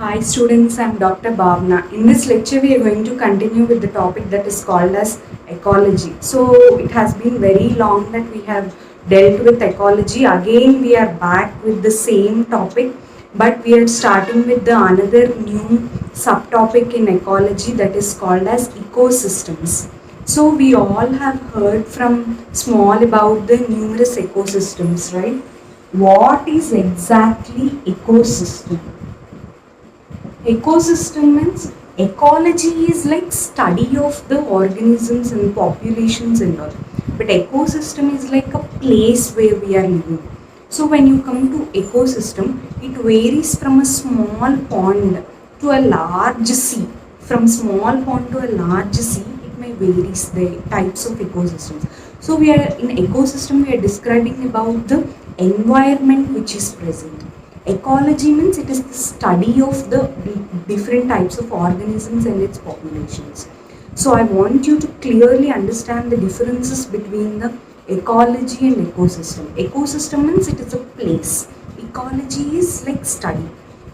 Hi students, I am Dr. Bhavna. In this lecture we are going to continue with the topic that is called as ecology. So it has been very long that we have dealt with ecology. Again we are back with the same topic, but we are starting with the another new subtopic in ecology that is called as ecosystems. So we all have heard from small about the numerous ecosystems, right? What is exactly ecosystem? Ecosystem means ecology is like study of the organisms and populations and all. But ecosystem is like a place where we are living. So when you come to ecosystem, it varies from a small pond to a large sea. From small pond to a large sea, it may varies the types of ecosystems. So we are in ecosystem, we are describing about the environment which is present. Ecology means it is the study of the different types of organisms and its populations. So I want you to clearly understand the differences between the ecology and ecosystem. Ecosystem means it is a place. Ecology is like study.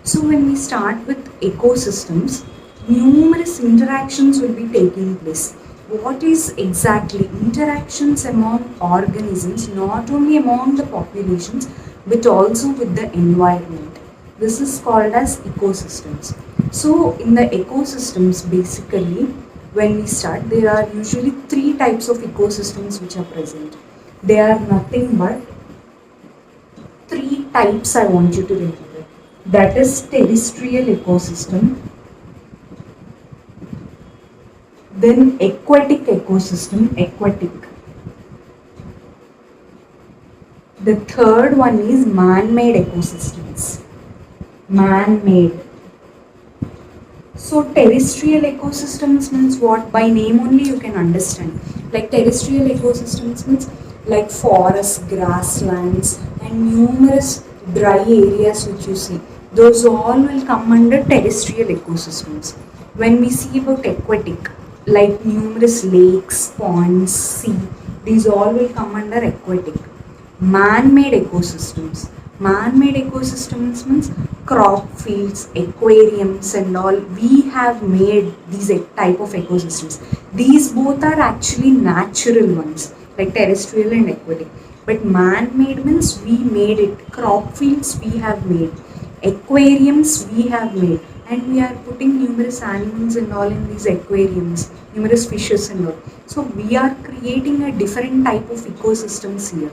So when we start with ecosystems, numerous interactions will be taking place. What is exactly interactions among organisms, not only among the populations, but also with the environment. This is called as ecosystems. So in the ecosystems, basically, when we start, there are usually three types of ecosystems which are present. They are nothing but three types I want you to remember. That is terrestrial ecosystem, then aquatic ecosystem, aquatic. The third one is man-made ecosystems, man-made. So terrestrial ecosystems means what? By name only you can understand. Like terrestrial ecosystems means like forests, grasslands and numerous dry areas which you see. Those all will come under terrestrial ecosystems. When we see about aquatic, like numerous lakes, ponds, sea, these all will come under aquatic. Man-made ecosystems. Man-made ecosystems means crop fields, aquariums and all. We have made these type of ecosystems. These both are actually natural ones like terrestrial and aquatic. But man-made means we made it. Crop fields we have made. Aquariums we have made. And we are putting numerous animals and all in these aquariums, numerous fishes and all. So we are creating a different type of ecosystems here.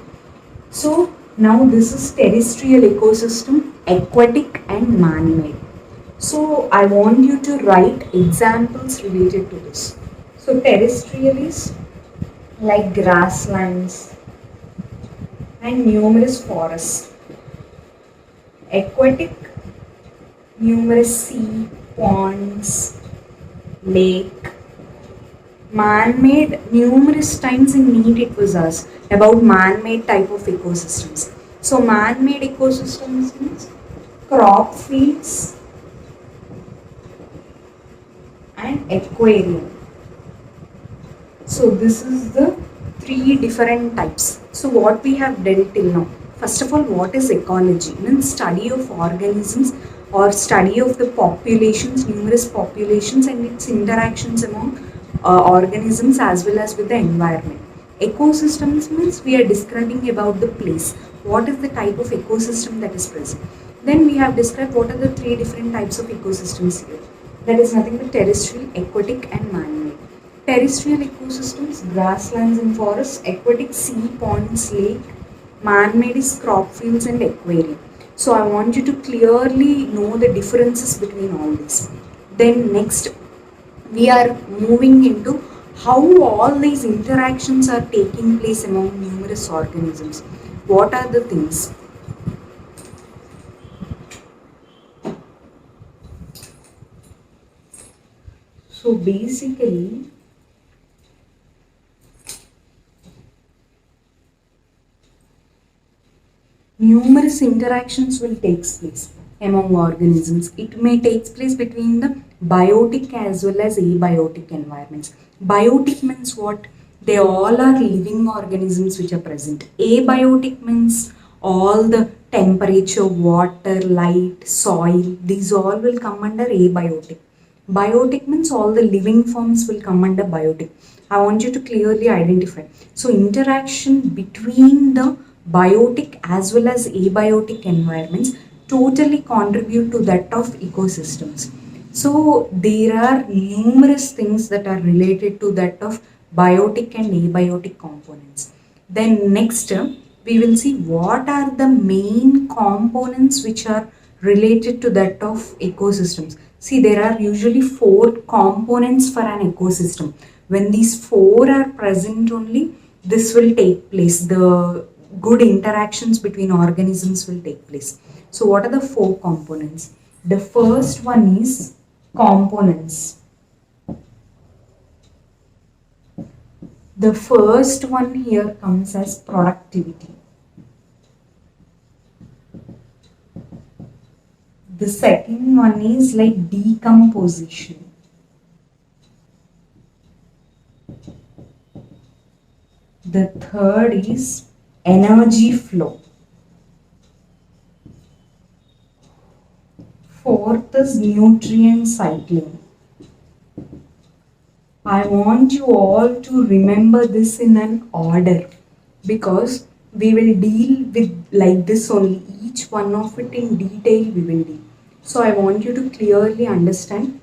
So now this is terrestrial ecosystem, aquatic and man-made. So I want you to write examples related to this. So terrestrial is like grasslands and numerous forests. Aquatic, numerous sea, ponds, lake. Man-made, numerous times in NEET it was asked about man-made type of ecosystems. So man-made ecosystems means crop fields and aquarium. So this is the three different types. So what we have dealt till now. First of all, what is ecology? Means study of organisms or study of the populations, numerous populations and its interactions among organisms as well as with the environment. Ecosystems means we are describing about the place. What is the type of ecosystem that is present? Then we have described what are the three different types of ecosystems here. That is nothing but terrestrial, aquatic and man-made. Terrestrial ecosystems, grasslands and forests, aquatic sea, ponds, lake, man-made is crop fields and aquarium. So I want you to clearly know the differences between all these. Then next we are moving into how all these interactions are taking place among numerous organisms. What are the things? So basically, numerous interactions will take place among organisms. It may take place between the biotic as well as abiotic environments. Biotic means what? They all are living organisms which are present. Abiotic means all the temperature, water, light, soil, these all will come under abiotic. Biotic means all the living forms will come under biotic. I want you to clearly identify. So interaction between the biotic as well as abiotic environments totally contribute to that of ecosystems. So there are numerous things that are related to that of biotic and abiotic components. Then next we will see what are the main components which are related to that of ecosystems. See, there are usually 4 components for an ecosystem. When these 4 are present only, this will take place. The good interactions between organisms will take place. So what are the 4 components? The first one is components. The first one here comes as productivity. The second one is like decomposition. The third is energy flow. Fourth is nutrient cycling. I want you all to remember this in an order because we will deal with like this only. Each one of it in detail we will deal. So I want you to clearly understand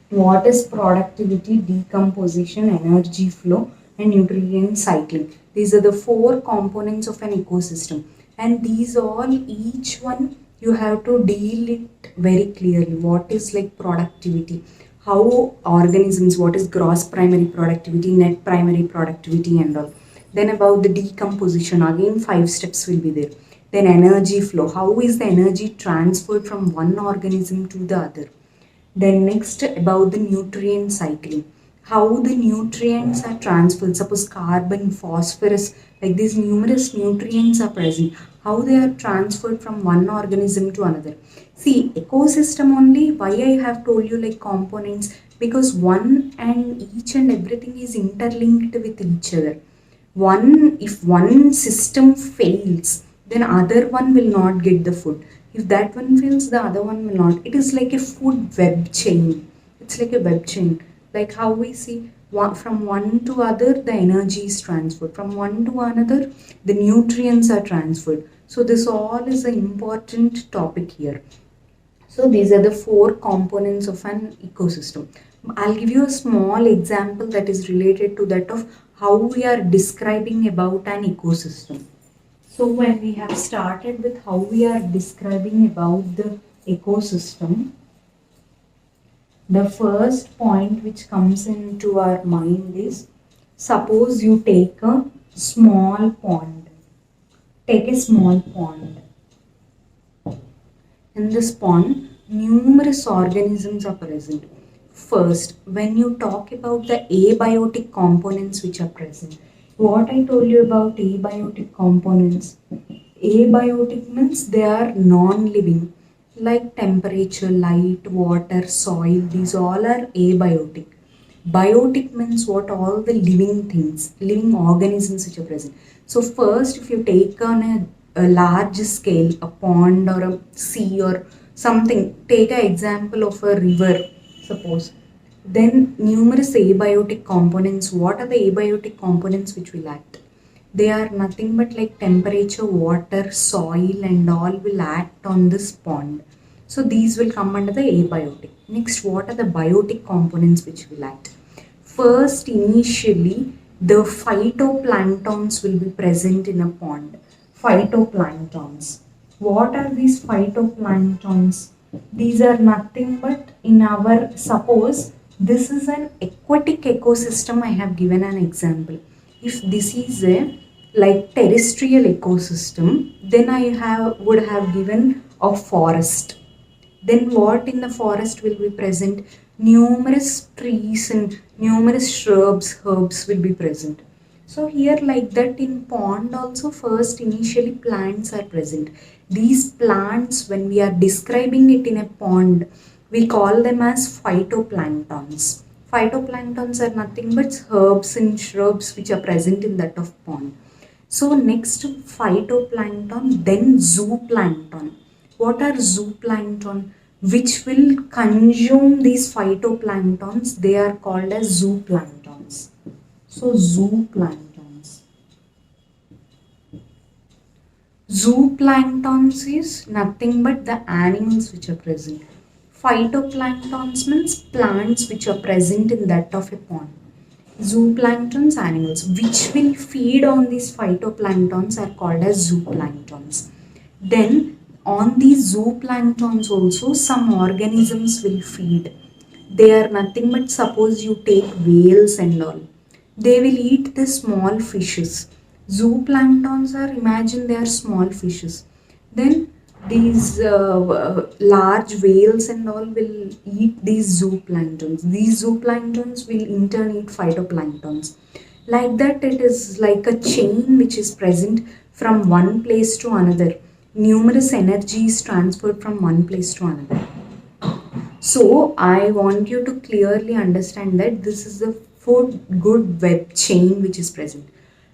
what is productivity, decomposition, energy flow and nutrient cycling. These are the 4 components of an ecosystem, and these all, each one you have to deal it very clearly. What is like productivity, how organisms, what is gross primary productivity, net primary productivity and all. Then about the decomposition, again 5 steps will be there. Then energy flow, how is the energy transferred from one organism to the other. Then next about the nutrient cycling, how the nutrients are transferred. Suppose carbon, phosphorus, like these numerous nutrients are present, how they are transferred from one organism to another. See, ecosystem only, why I have told you like components, because one and each and everything is interlinked with each other. If one system fails, then other one will not get the food. If that one fails, the other one will not. It is like a food web chain. It's like a web chain. Like how we see from one to other, the energy is transferred. From one to another, the nutrients are transferred. So this all is an important topic here. So these are the 4 components of an ecosystem. I'll give you a small example that is related to that of how we are describing about an ecosystem. So when we have started with how we are describing about the ecosystem, the first point which comes into our mind is, suppose you take a small pond. Take a small pond. In this pond, numerous organisms are present. First, when you talk about the abiotic components which are present, what I told you about abiotic components. Abiotic means they are non-living, like temperature, light, water, soil, these all are abiotic. Biotic means what? All the living things, living organisms which are present. So first, if you take on a large scale, a pond or a sea or something, take an example of a river, suppose. Then numerous abiotic components. What are the abiotic components which will act? They are nothing but like temperature, water, soil and all will act on this pond. So these will come under the abiotic. Next, what are the biotic components which will act? First, initially, the phytoplanktons will be present in a pond. Phytoplanktons. What are these phytoplanktons? These are nothing but in our, suppose this is an aquatic ecosystem, I have given an example. If this is a like terrestrial ecosystem, then I would have given a forest. Then what in the forest will be present? Numerous trees and numerous shrubs, herbs will be present. So here like that in pond also, first initially plants are present. These plants, when we are describing it in a pond, we call them as phytoplanktons. Phytoplanktons are nothing but herbs and shrubs which are present in that of pond. So next phytoplankton, then zooplankton. What are zooplankton? Which will consume these phytoplanktons, they are called as zooplanktons. So zooplanktons. Zooplanktons is nothing but the animals which are present. Phytoplanktons means plants which are present in that of a pond. Zooplanktons, animals which will feed on these phytoplanktons are called as zooplanktons. Then on these zooplanktons also some organisms will feed. They are nothing but, suppose you take whales and all, they will eat the small fishes. Zooplanktons are, imagine they are small fishes. Then these large whales and all will eat these zooplanktons. These zooplanktons will in turn eat phytoplanktons. Like that, it is like a chain which is present from one place to another. Numerous energy is transferred from one place to another. So I want you to clearly understand that this is the food good web chain which is present,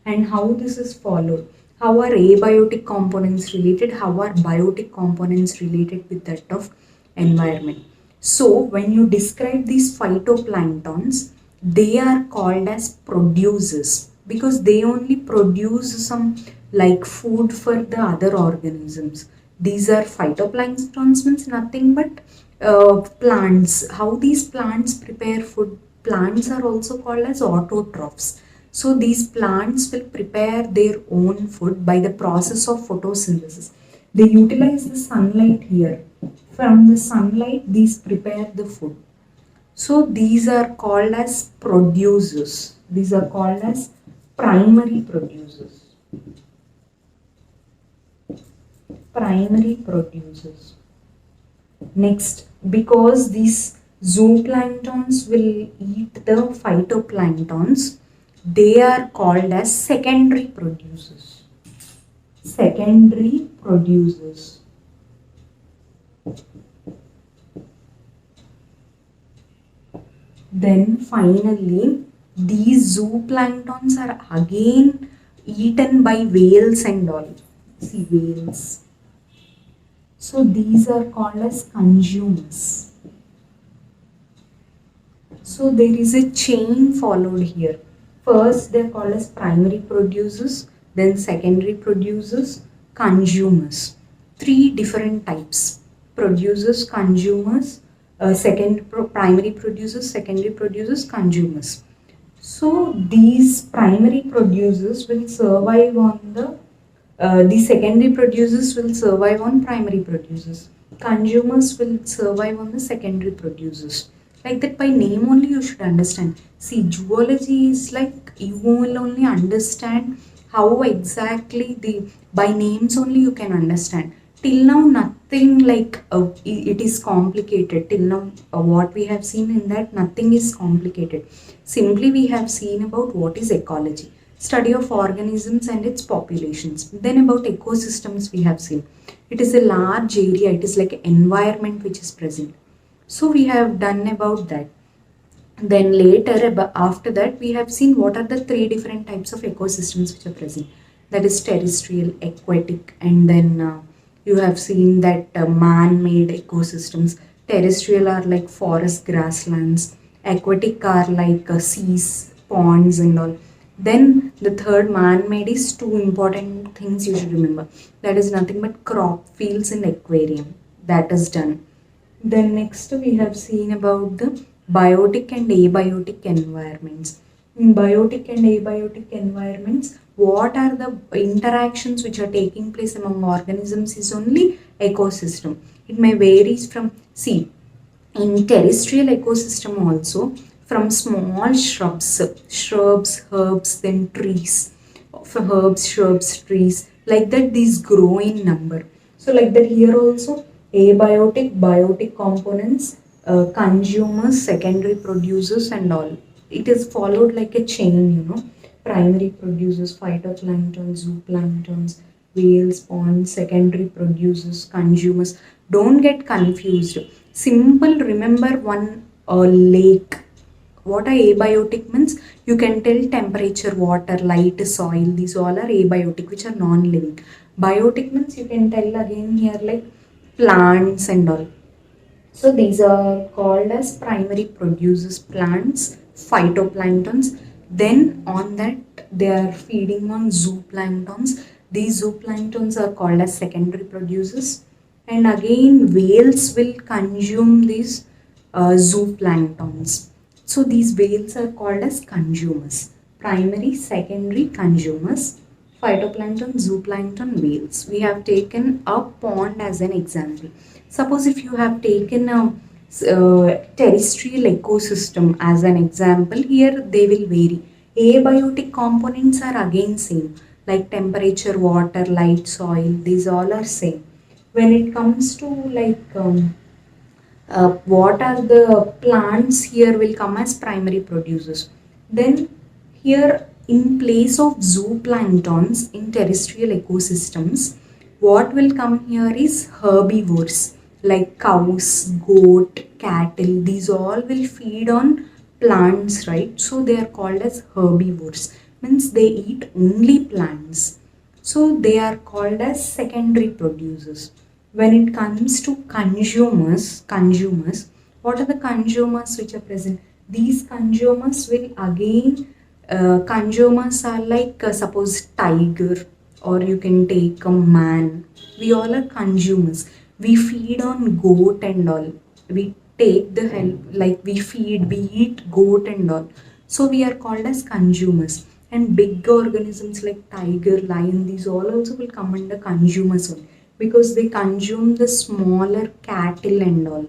and how this is followed. How are abiotic components related? How are biotic components related with that of environment? So when you describe these phytoplanktons, they are called as producers because they only produce some like food for the other organisms. These are phytoplanktons, means nothing but plants. How these plants prepare food? Plants are also called as autotrophs. So these plants will prepare their own food by the process of photosynthesis. They utilize the sunlight here. From the sunlight, these prepare the food. So these are called as producers. These are called as primary producers. Primary producers. Next, because these zooplanktons will eat the phytoplanktons, they are called as secondary producers. Secondary producers. Then finally, these zooplanktons are again eaten by whales and all. See, whales. So these are called as consumers. So there is a chain followed here. First they are called as primary producers, then secondary producers, consumers. Three different types: producers, consumers, primary producers, secondary producers, consumers. So these primary producers will survive on the secondary producers will survive on primary producers. Consumers will survive on the secondary producers. Like that, by name only you should understand. See, zoology is like you will only understand how exactly by names only you can understand. Till now, nothing like it is complicated. Till now, what we have seen in that, nothing is complicated. Simply, we have seen about what is ecology, study of organisms and its populations. Then about ecosystems we have seen. It is a large area. It is like environment which is present. So we have done about that. Then later, after that, we have seen what are the three different types of ecosystems which are present. That is terrestrial, aquatic, and then you have seen that man-made ecosystems. Terrestrial are like forest, grasslands. Aquatic are like seas, ponds, and all. Then the third man-made is two important things you should remember. That is nothing but crop fields and aquarium. That is done. Then next we have seen about the biotic and abiotic environments. In biotic and abiotic environments, what are the interactions which are taking place among organisms is only ecosystem. It may varies from, see, in terrestrial ecosystem also, from small shrubs, herbs, then trees, herbs, shrubs, trees, like that these grow in number. So like that here also, abiotic, biotic components, consumers, secondary producers and all. It is followed like a chain, primary producers, phytoplanktons, zooplanktons, whales, ponds, secondary producers, consumers. Don't get confused. Simple, remember one lake. What are abiotic means? You can tell temperature, water, light, soil. These all are abiotic, which are non-living. Biotic means you can tell again here like plants and all. So these are called as primary producers, plants, phytoplanktons. Then on that they are feeding on zooplanktons. These zooplanktons are called as secondary producers. And again whales will consume these zooplanktons. So these whales are called as consumers. Primary, secondary consumers, phytoplankton, zooplankton, whales. We have taken a pond as an example. Suppose if you have taken a terrestrial ecosystem as an example, here they will vary. Abiotic components are again same, like temperature, water, light, soil, these all are same. When it comes to like what are the plants, here will come as primary producers. Then here in place of zooplanktons in terrestrial ecosystems, what will come here is herbivores like cows, goat, cattle. These all will feed on plants, right? So they are called as herbivores, means they eat only plants. So they are called as secondary producers. When it comes to consumers, what are the consumers which are present? These consumers will again, consumers are like suppose tiger, or you can take a man. We all are consumers. We feed on goat and all. We take the help, like we feed, we eat goat and all. So we are called as consumers. And big organisms like tiger, lion, these all also will come under consumers only, because they consume the smaller cattle and all.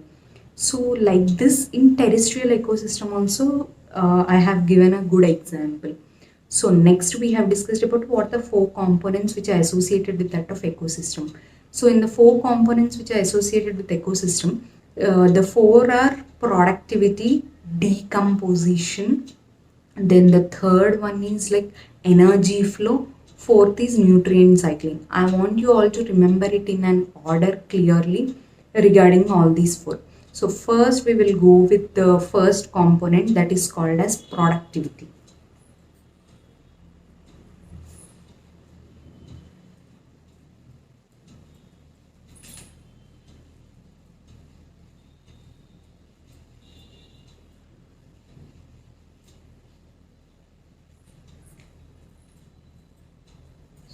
So like this in terrestrial ecosystem also, I have given a good example. So next we have discussed about what the four components which are associated with that of ecosystem. So in the four components which are associated with ecosystem, the four are productivity, decomposition, then the third one is like energy flow, fourth is nutrient cycling. I want you all to remember it in an order clearly regarding all these four. So first we will go with the first component, that is called as productivity.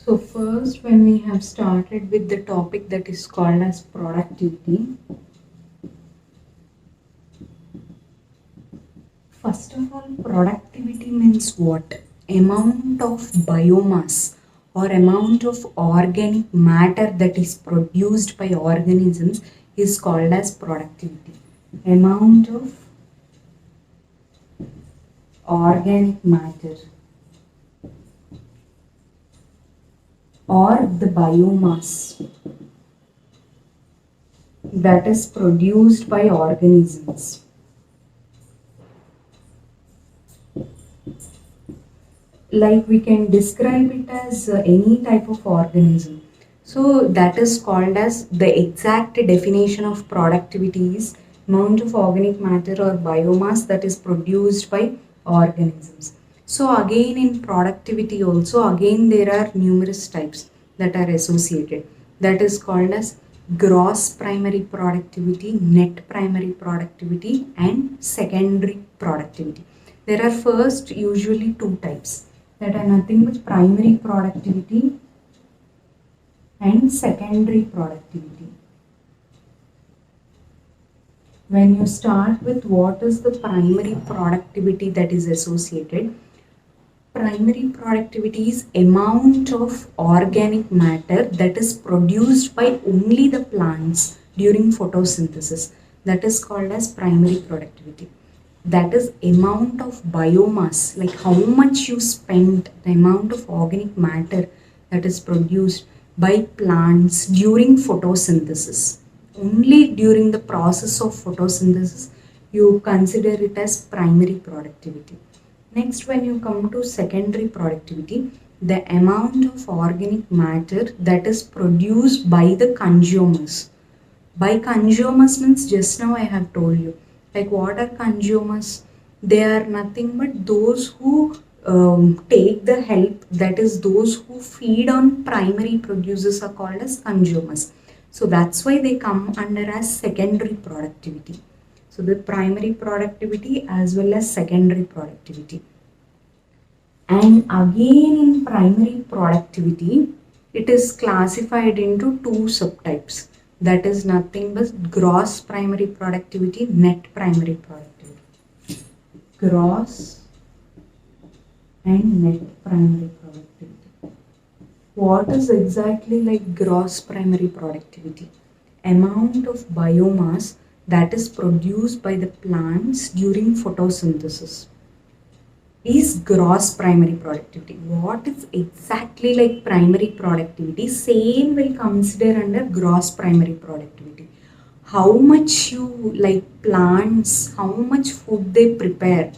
So first, when we have started with the topic that is called as productivity, first of all, productivity means what? Amount of biomass or amount of organic matter that is produced by organisms is called as productivity. Amount of organic matter or the biomass that is produced by organisms. Like we can describe it as any type of organism. So that is called as, the exact definition of productivity is amount of organic matter or biomass that is produced by organisms. So again in productivity also, again there are numerous types that are associated. That is called as gross primary productivity, net primary productivity, and secondary productivity. There are first usually two types, that are nothing but primary productivity and secondary productivity. When you start with what is the primary productivity that is associated, primary productivity is amount of organic matter that is produced by only the plants during photosynthesis. That is called as primary productivity. That is amount of biomass, like how much you spend, the amount of organic matter that is produced by plants during photosynthesis. Only during the process of photosynthesis you consider it as primary productivity. Next, when you come to secondary productivity, the amount of organic matter that is produced by the consumers. By consumers means just now I have told you, like what are consumers? They are nothing but those who take the help, that is those who feed on primary producers are called as consumers. So that's why they come under as secondary productivity. So the primary productivity as well as secondary productivity. And again in primary productivity, it is classified into two subtypes. That is nothing but gross primary productivity, net primary productivity. Gross and net primary productivity. What is exactly like gross primary productivity? Amount of biomass that is produced by the plants during photosynthesis is gross primary productivity. What is exactly like primary productivity? Same will consider under gross primary productivity. How much you like plants, how much food they prepare,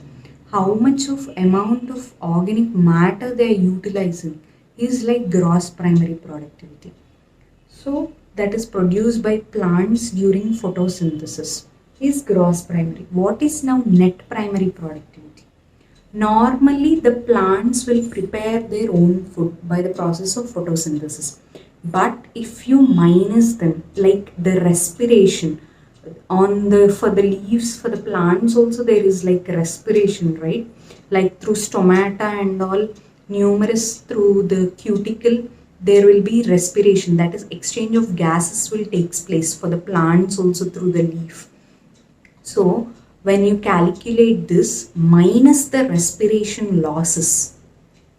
how much of amount of organic matter they are utilizing is like gross primary productivity. So that is produced by plants during photosynthesis is gross primary. What is now net primary productivity? Normally the plants will prepare their own food by the process of photosynthesis. But if you minus them, like the respiration on the for the leaves, for the plants also there is like respiration, right? Like through stomata and all, numerous through the cuticle, there will be respiration, that is exchange of gases will takes place for the plants also through the leaf. So when you calculate this minus the respiration losses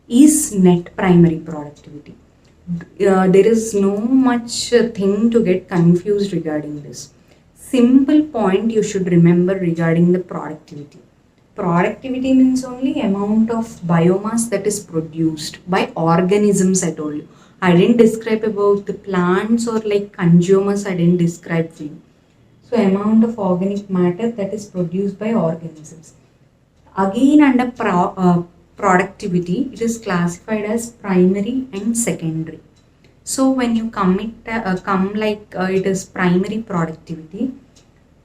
is net primary productivity. There is no much thing to get confused regarding this. Simple point you should remember regarding the productivity. Productivity means only amount of biomass that is produced by organisms, I told you. I didn't describe about the plants or like consumers, I didn't describe for you. So amount of organic matter that is produced by organisms. Again under productivity, it is classified as primary and secondary. So when you it is primary productivity,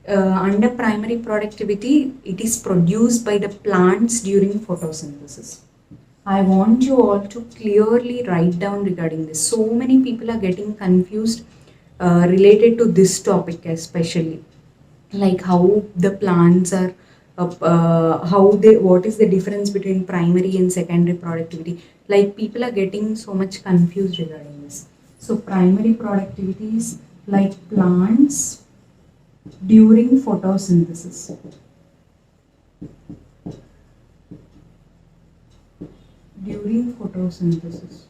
under primary productivity, it is produced by the plants during photosynthesis. I want you all to clearly write down regarding this. So many people are getting confused related to this topic, especially like how the plants are what is the difference between primary and secondary productivity. Like people are getting so much confused regarding this. So primary productivity is like plants during photosynthesis. During photosynthesis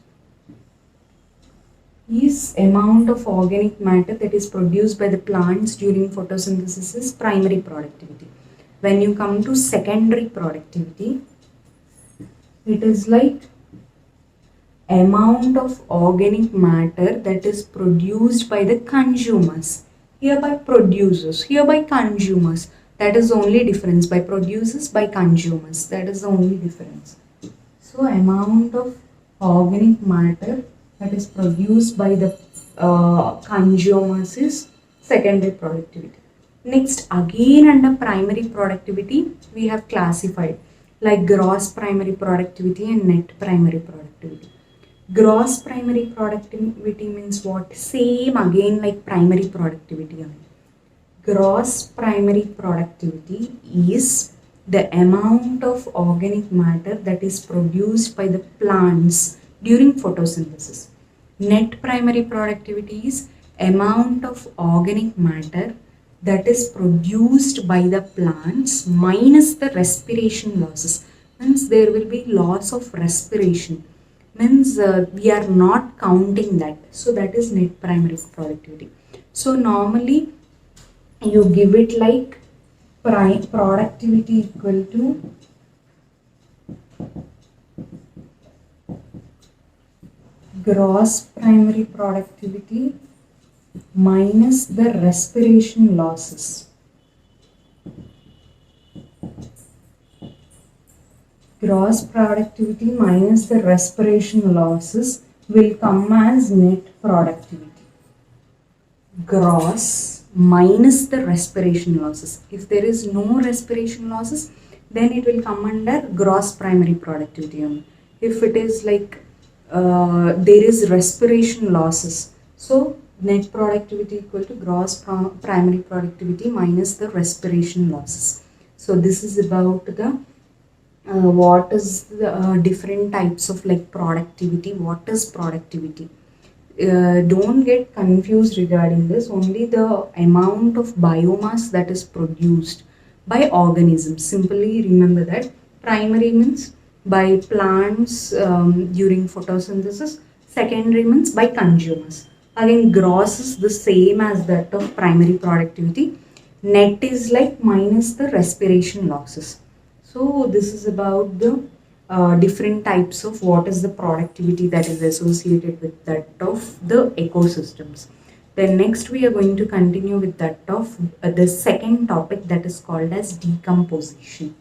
is amount of organic matter that is produced by the plants during photosynthesis is primary productivity. When you come to secondary productivity, it is like amount of organic matter that is produced by the consumers. Here by producers, here by consumers. That is the only difference. By producers, by consumers. That is the only difference. So amount of organic matter that is produced by the consumers is secondary productivity. Next, again under primary productivity, we have classified like gross primary productivity and net primary productivity. Gross primary productivity means what? Same again like primary productivity. Gross primary productivity is the amount of organic matter that is produced by the plants during photosynthesis. Net primary productivity is amount of organic matter that is produced by the plants minus the respiration losses. Means there will be loss of respiration. Means we are not counting that. So that is net primary productivity. So normally you give it like productivity equal to gross primary productivity minus the respiration losses. Gross productivity minus the respiration losses will come as net productivity. Gross minus the respiration losses. If there is no respiration losses, then it will come under gross primary productivity only. If it is like there is respiration losses, so net productivity equal to gross primary productivity minus the respiration losses. So this is about the what is the different types of like productivity. What is productivity? Don't get confused regarding this. Only the amount of biomass that is produced by organisms. Simply remember that primary means by plants during photosynthesis, secondary means by consumers. Again, gross is the same as that of primary productivity. Net is like minus the respiration losses. So this is about the different types of what is the productivity that is associated with that of the ecosystems. Then next we are going to continue with that of the second topic that is called as decomposition.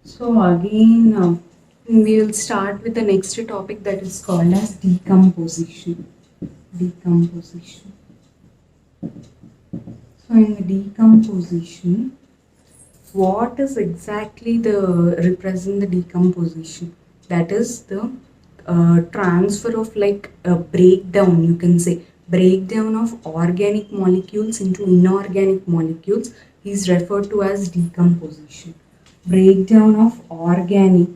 So again, we will start with the next topic that is called as decomposition. Decomposition. So in the decomposition, what is exactly the represent the decomposition? That is the transfer of like a breakdown, you can say breakdown of organic molecules into inorganic molecules is referred to as decomposition. Breakdown of organic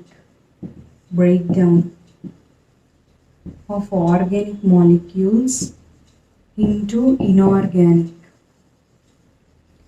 molecules into inorganic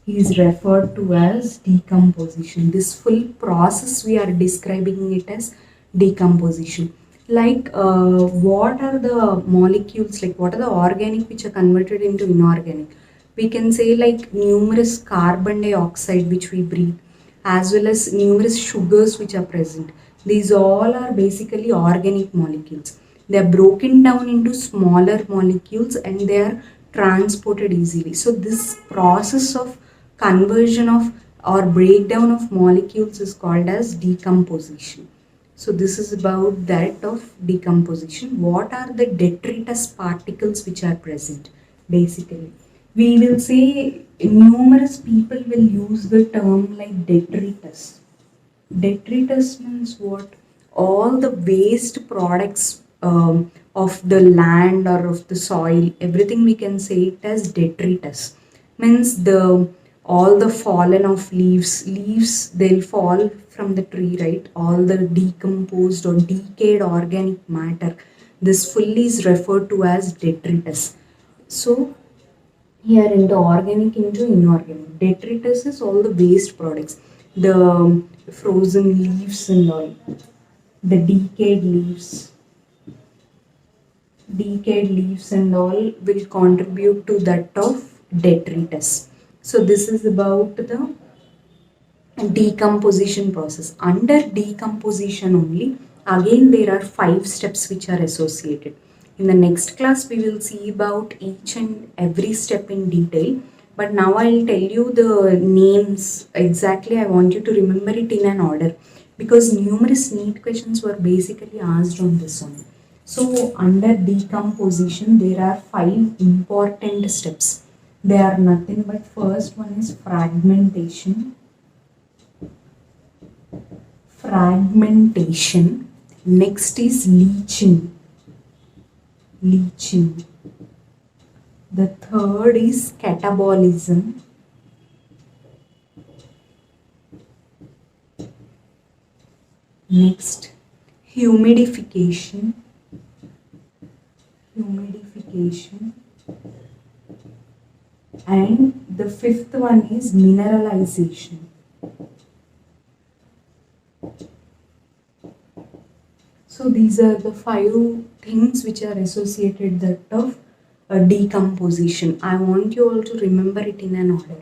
is referred to as decomposition. This full process we are describing it as decomposition. Like what are the molecules, like what are the organic which are converted into inorganic? We can say like numerous carbon dioxide which we breathe, as well as numerous sugars which are present. These all are basically organic molecules. They are broken down into smaller molecules and they are transported easily. So this process of conversion of or breakdown of molecules is called as decomposition. So this is about that of decomposition. What are the detritus particles which are present? Basically, we will say numerous people will use the term like detritus. Detritus means what? All the waste products of the land or of the soil, everything we can say it as detritus. Means the all the fallen of leaves they'll fall from the tree, right? All the decomposed or decayed organic matter. This fully is referred to as detritus. So here in the organic into inorganic. Detritus is all the waste products, the frozen leaves and all, the decayed leaves and all will contribute to that of detritus. So this is about the decomposition process. Under decomposition only, again there are 5 steps which are associated. In the next class we will see about each and every step in detail, but now I'll tell you the names exactly. I want you to remember it in an order because numerous NEET questions were basically asked on this one. So under decomposition there are 5 important steps. They are nothing but first one is fragmentation. Next is leaching. The third is catabolism. Next, humidification. And the fifth one is mineralization. So these are the 5 things which are associated that of decomposition. I want you all to remember it in an order.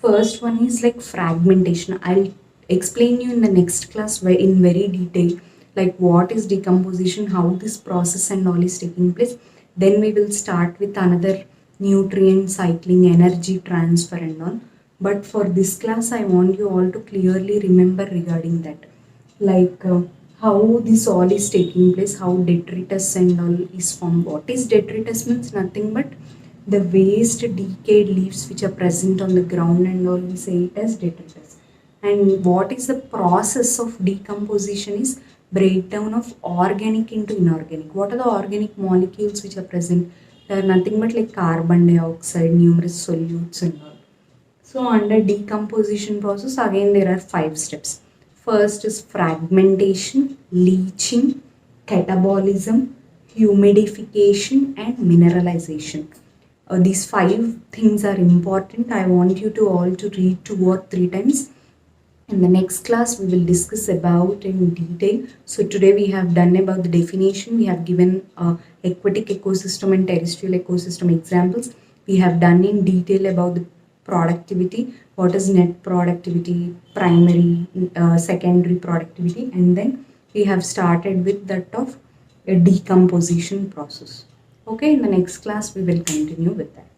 First one is like fragmentation. I'll explain you in the next class in very detail, like what is decomposition, how this process and all is taking place. Then we will start with another nutrient cycling, energy transfer and all. But for this class, I want you all to clearly remember regarding that, like how this all is taking place, how detritus and all is formed. What is detritus means nothing but the waste decayed leaves which are present on the ground and all, we say it as detritus. And what is the process of decomposition is breakdown of organic into inorganic. What are the organic molecules which are present? They are nothing but like carbon dioxide, numerous solutes and all. So under decomposition process, again there are 5 steps. First is fragmentation, leaching, catabolism, humidification and mineralization. These 5 things are important. I want you to all to read 2 or 3 times. In the next class we will discuss about in detail. So today we have done about the definition, we have given aquatic ecosystem and terrestrial ecosystem examples. We have done in detail about the productivity, what is net productivity, primary, secondary productivity, and then we have started with that of a decomposition process. Okay, in the next class we will continue with that.